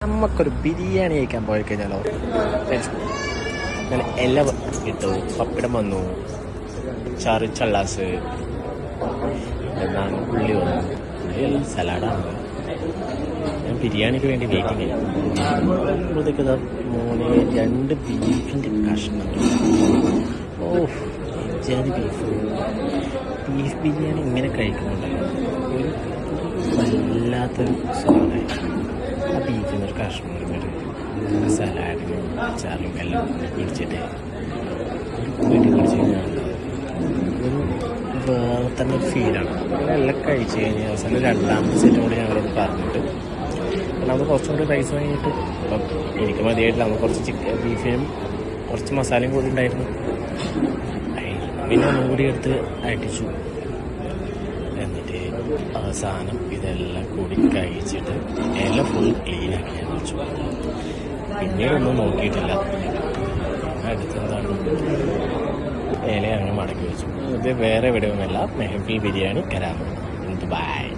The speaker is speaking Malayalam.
നമുക്കൊരു ബിരിയാണി കഴിക്കാൻ പോയി കഴിഞ്ഞാലോ? അങ്ങനെ എല്ലാം ഇട്ടു, പപ്പടം വന്നു, ചാറ് ചള്ളാസ്, എന്താണ് ഉള്ളി വന്നു, ഉള്ളിയെല്ലാം സലാഡാണ്. ഞാൻ ബിരിയാണിക്ക് വേണ്ടി വെയിറ്റിംഗ് ചെയ്യാം. അപ്പോഴത്തേക്ക് മോനെ 2 ബീഫിൻ്റെ കഷ്ണങ്ങൾ. ജാതി ബീഫ് ബിരിയാണി ഇങ്ങനെ കഴിക്കുന്നുണ്ടല്ലോ, ഒരു വല്ലാത്തൊരു സുഖമായി. ആ ബീഫിന് ഒരു കഷ്ണം ഒരു സലാഡിനും അച്ചാറിലും എല്ലാം പിടിച്ചിട്ട് വീട്ടിൽ പിടിച്ച് കഴിഞ്ഞാൽ ഒരു വേറെ തന്നെ ഒരു ഫീലാണ്. എല്ലാം കഴിച്ച് കഴിഞ്ഞ അവസാനം 2ാമത്തെ സെറ്റും കൂടി ഞങ്ങളോട് പറഞ്ഞിട്ട് നമ്മൾ കുറച്ചും കൂടി റൈസ് വാങ്ങിയിട്ട്, അപ്പം എനിക്ക് മതിയായിട്ടില്ല, നമ്മൾ കുറച്ച് ബീഫിനും കുറച്ച് മസാലയും കൂടി ഉണ്ടായിരുന്നു. പിന്നെ ഒന്നും കൂടി എടുത്ത് അടിച്ചു. എന്നിട്ട് അവസാനം ഇതെല്ലാം കൂടി കഴിച്ചിട്ട് എല്ലാം ഫുൾ ക്ലീനാക്കി ഞാൻ വെച്ചു. പിന്നീടൊന്നും നോക്കിയിട്ടില്ല. അടുത്തെന്താണ് ഇല അങ്ങ് മടക്കി വെച്ചു. ഇത് വേറെ എവിടെയൊന്നുമല്ല, മെഹഫിൽ ബിരിയാണി കരാമ ദുബായ്.